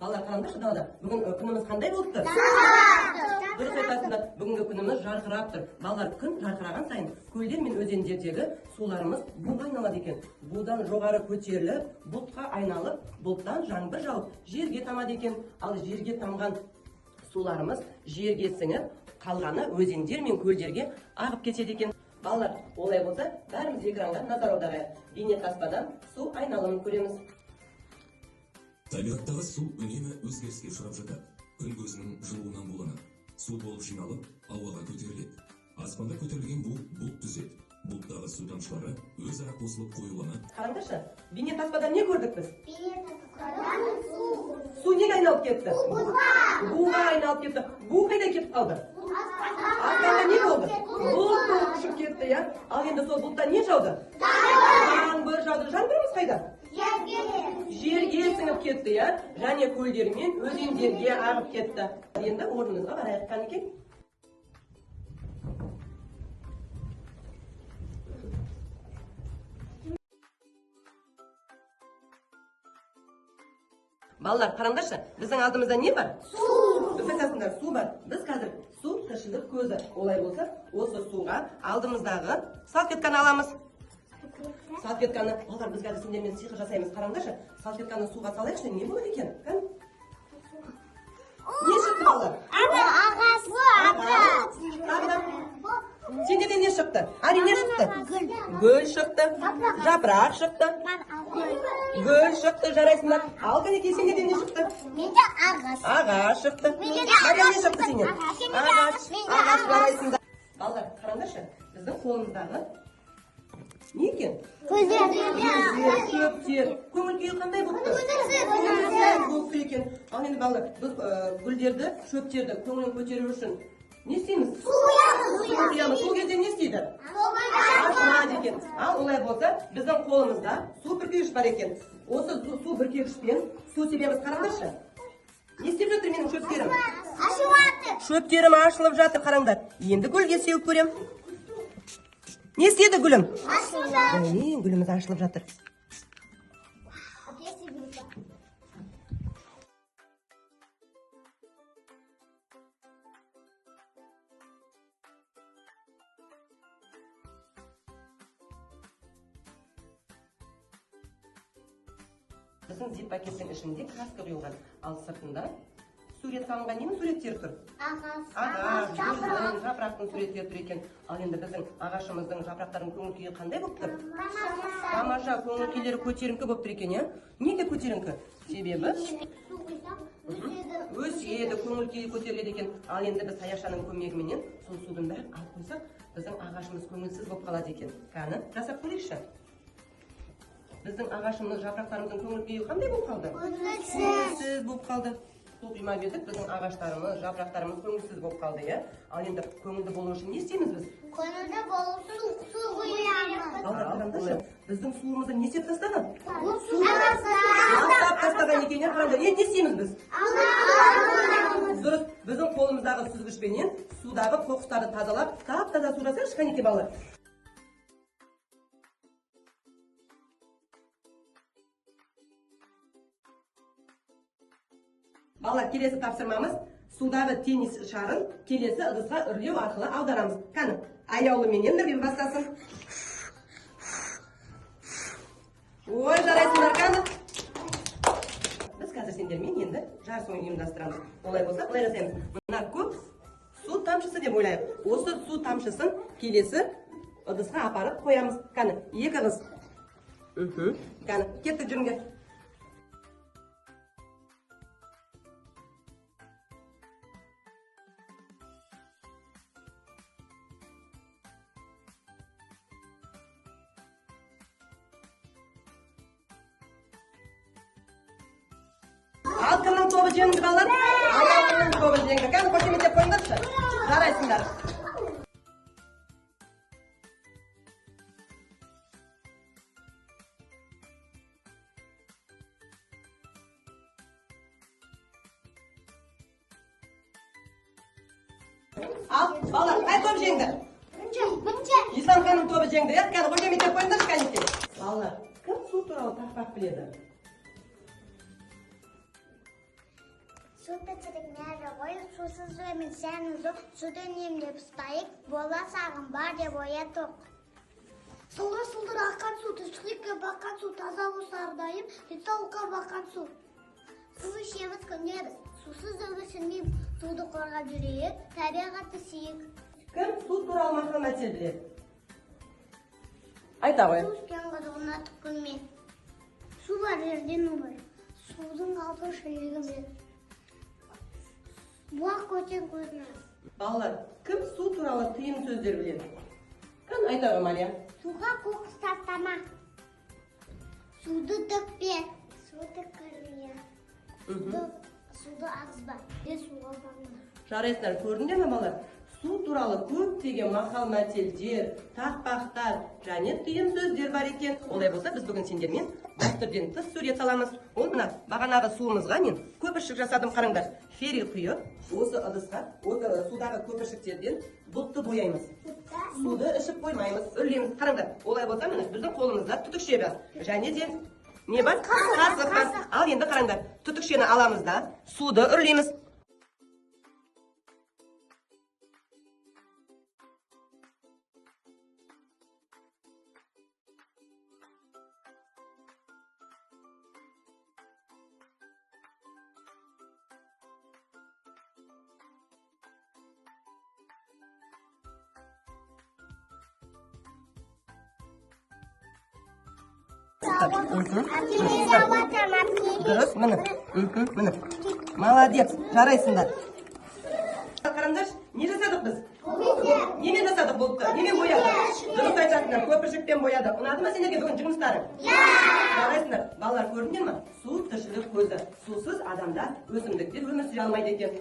Балалар қараңдаршы далада. Бүгін күніміз қандай болып тұр? Дұрыс айтасыңдар. Бүгінгі күніміз жарқырап тұр. Балалар, күн жарқыраған сайын көлдер мен өзендердегі суларымыз буға айналады екен. Будан жоғары көтеріліп, бұлтқа айналып, бұлттан жаңбыр жауып, жерге тамады екен. Ал жерге тамған суларымыз жерге сіңіп, қалғаны өзендер мен көлдерге ағып кетеді екен. Балалар, олай болса, бәріміз экранға назар аударайық. Бейнетаспадан су айналымын көреміз. Табиғаттағы су үнемі өзгеріске ұшырап жатады. Күн көзінің жылуынан буланады. Су болып жиналып, ауаға көтеріледі. Аспанда көтерілген бұлт түзеді. Бұлттағы су тамшылары өзара қосылып қоюланады. Қараңдаршы, бейнетаспадан не көрдік біз? Бейнетаспадан су. Су неге айналып кетті? Буға айналып кетті. Бу қайда кетіп қалды? Аспанда не болды? Бұлт болып ұшып кетті, я? Ал енді сол бұлттан не жауды? Жаңбыр жауды. Жаңбырымыз қайда? Жерге сіңіп кетті, я? Және көлдер мен өзендерге ағып кетті. Енді орнымызға барайық қанекей. Балалар, қараңдаршы, біздің алдымызда не бар? Су! Біз айтасыңдар, су бар. Біз қазір су тіршілік көзі. Олай болса, осы суға алдымыздағы салфетканы аламыз. Салфетканы, балалар, біз қазір сендермен сиқыр жасаймыз. Қараңдаршы, салфетканы суға салайықшы, не болады екен? Не шықты, балалар? Ағаш. Сендерден не шықты? Ари, не шықты? Гүл шықты, жапырақ шықты. Гүл шықты, жарайсыңдар. Ал қанекей, сендерден не шықты? Менде ағаш. Ағаш шықты. Мария, не шықты сенен? Ағаш жарайсыңдар. Балалар, қараңдаршы, біздің қолымыздағы не екен? Көздер. Көптер. Көңіл күйі қандай болып тұр? Болып екен. Ал енді балалар, біз гүлдерді, шөптерді көңілін көтеру үшін не істейміз? Су құямыз. Сол кезде не істейді? Ашынады екен. Ал олай болса, біздің қолымызда су бүркегіш бар екен. Осы су бүркегішпен су себеміз. Қараңдаршы. Не істеп жатыр менің шөптерім? Ашылып жатыр. Шөптерім ашылып жатыр, қараңдар. Енді гүлге сеуіп көрем. Не істеді гүлім? Ашылып жатыр. Гүліміз ашылып жатыр. Біздің зип пакеттің ішінде краска құйылған, ал сыртында сурет салынған. Ненің суреттері тұр? Ағаш, гүлдің, жапырақтың суреттері тұр екен. Ал енді біздің ағашымыздың жапырақтарының көңіл күйі қандай болып тұр? Тамаша, көңіл күйлері көтеріңкі болып тұр екен, я? Неге көтеріңкі? Себебі өседі, көңіл күйі көтеріледі екен. Ал енді біз саяшаның көмегіменен сол судың бәрін алып қойсақ, біздің ағашымыз көңілсіз болып қалады екен. Кәні, жасап көрейікші. Біздің ағашымыз, жапырақтарымыздың көңіл күйі қандай болып қалды? Көңілсіз болып қалды. Су құймай бердік, біздің ағаштарымыз, жапырақтарымыз көңілсіз болып қалды, я? Ал енді көңілді болу үшін не істейміз біз? Көңілді болу үшін су құямыз. Қараңдаршы, біздің суымызды не істеп тастаған? Ластап тастаған екен, қараңдар. Не істейміз біз? Дұрыс, біздің қолымыздағы сүзгішпенен судағы қоқыстарды тазалап, тап-таза су жасайықшы, қанекей балалар. Балалар, келесі тапсырмамыз судағы теннис шарын келесі ыдысқа үрлеу арқылы аударамыз. Қаны, аяулы менен Нұрбек бастасын. Ой, жарайсыңдар, қаны. Біз қазір сендермен енді жарыс ойын ұйымдастырамыз. Олай болса, былай жасаймыз. Мына көп су тамшысы деп ойлайық. Осы су тамшысын келесі ыдысқа апарып қоямыз. Қаны, екі қыз. Қаны, кеттік жүріңдер. Ал кімнің тобы жеңді, балалар? Аяулының тобы жеңді. Кәні қошеметтеп қойыңдаршы. Жарайсыңдар. Ал, балалар, қай топ жеңді? Ислам ханым тобы жеңді, я? Кәні қошеметтеп қойыңдаршы, кәнекей. Балалар, кім су туралы тақпақ біледі? Suda çiriklerle koyup susuz ve misyanızı suda nemlep ıstayıp bola sağın var de boya tok. Sıldır sıldır akan su, tüçlükle bakan su, taza usardayım, soğukka bakan su. Su işemiz köneriz, susuz ömürsünleyip sudu korga жүрейік, табиғатты сүйік. Кім су туралы мақал-мәтел біледі? Айта ғой. Су ішкен қызығына түкілме. Су бар жерден у бар. Судың алты шөлегі бер. Буақ көтен көзіне. Балалар, кім су туралы тыйым сөздер біледі? Кім айта ғой, Мария? Суға қоқыс тастама. Суды төкпе. Суды кірме. Суды ағызба. Суға бағма. Жарайсыздар, көрдіңдер ме балалар? Су туралы көптеген мақал-мәтелдер, тақпақтар және тыйым сөздер бар екен. Олай болса, біз бүгін сендермен дәстүрден тыс сурет саламыз. Ол мына бағанағы суымызға мен көпіршік жасадым, қараңдар. Феррил құйып, осы ыдысқа, осы судағы көпіршіктерден бұлтты бояймыз. Суды ішіп қоймаймыз, үрлеміз. Қараңдар, олай болса, міне біздің қолымызда түтікше бар. Және де не бар? Қасық бар. Ал енді қараңдар, түтікшені аламыз да, суды үрлейміз. Дұрыс, міне. Міне. Молодец, жарайсыңдар. Қараңдар, не жасадық біз? Немен жасадық бұлтты? Немен боядық? Дұрыс айтасыңдар, көпіршікпен боядық. Ұнады ма сендерге бүгін жұмыстарың? Жарайсыңдар. Балалар, көрдіңдер ме? Су тіршілік көзі. Сусыз адамда өсімдіктер өмір сүре алмайды екен.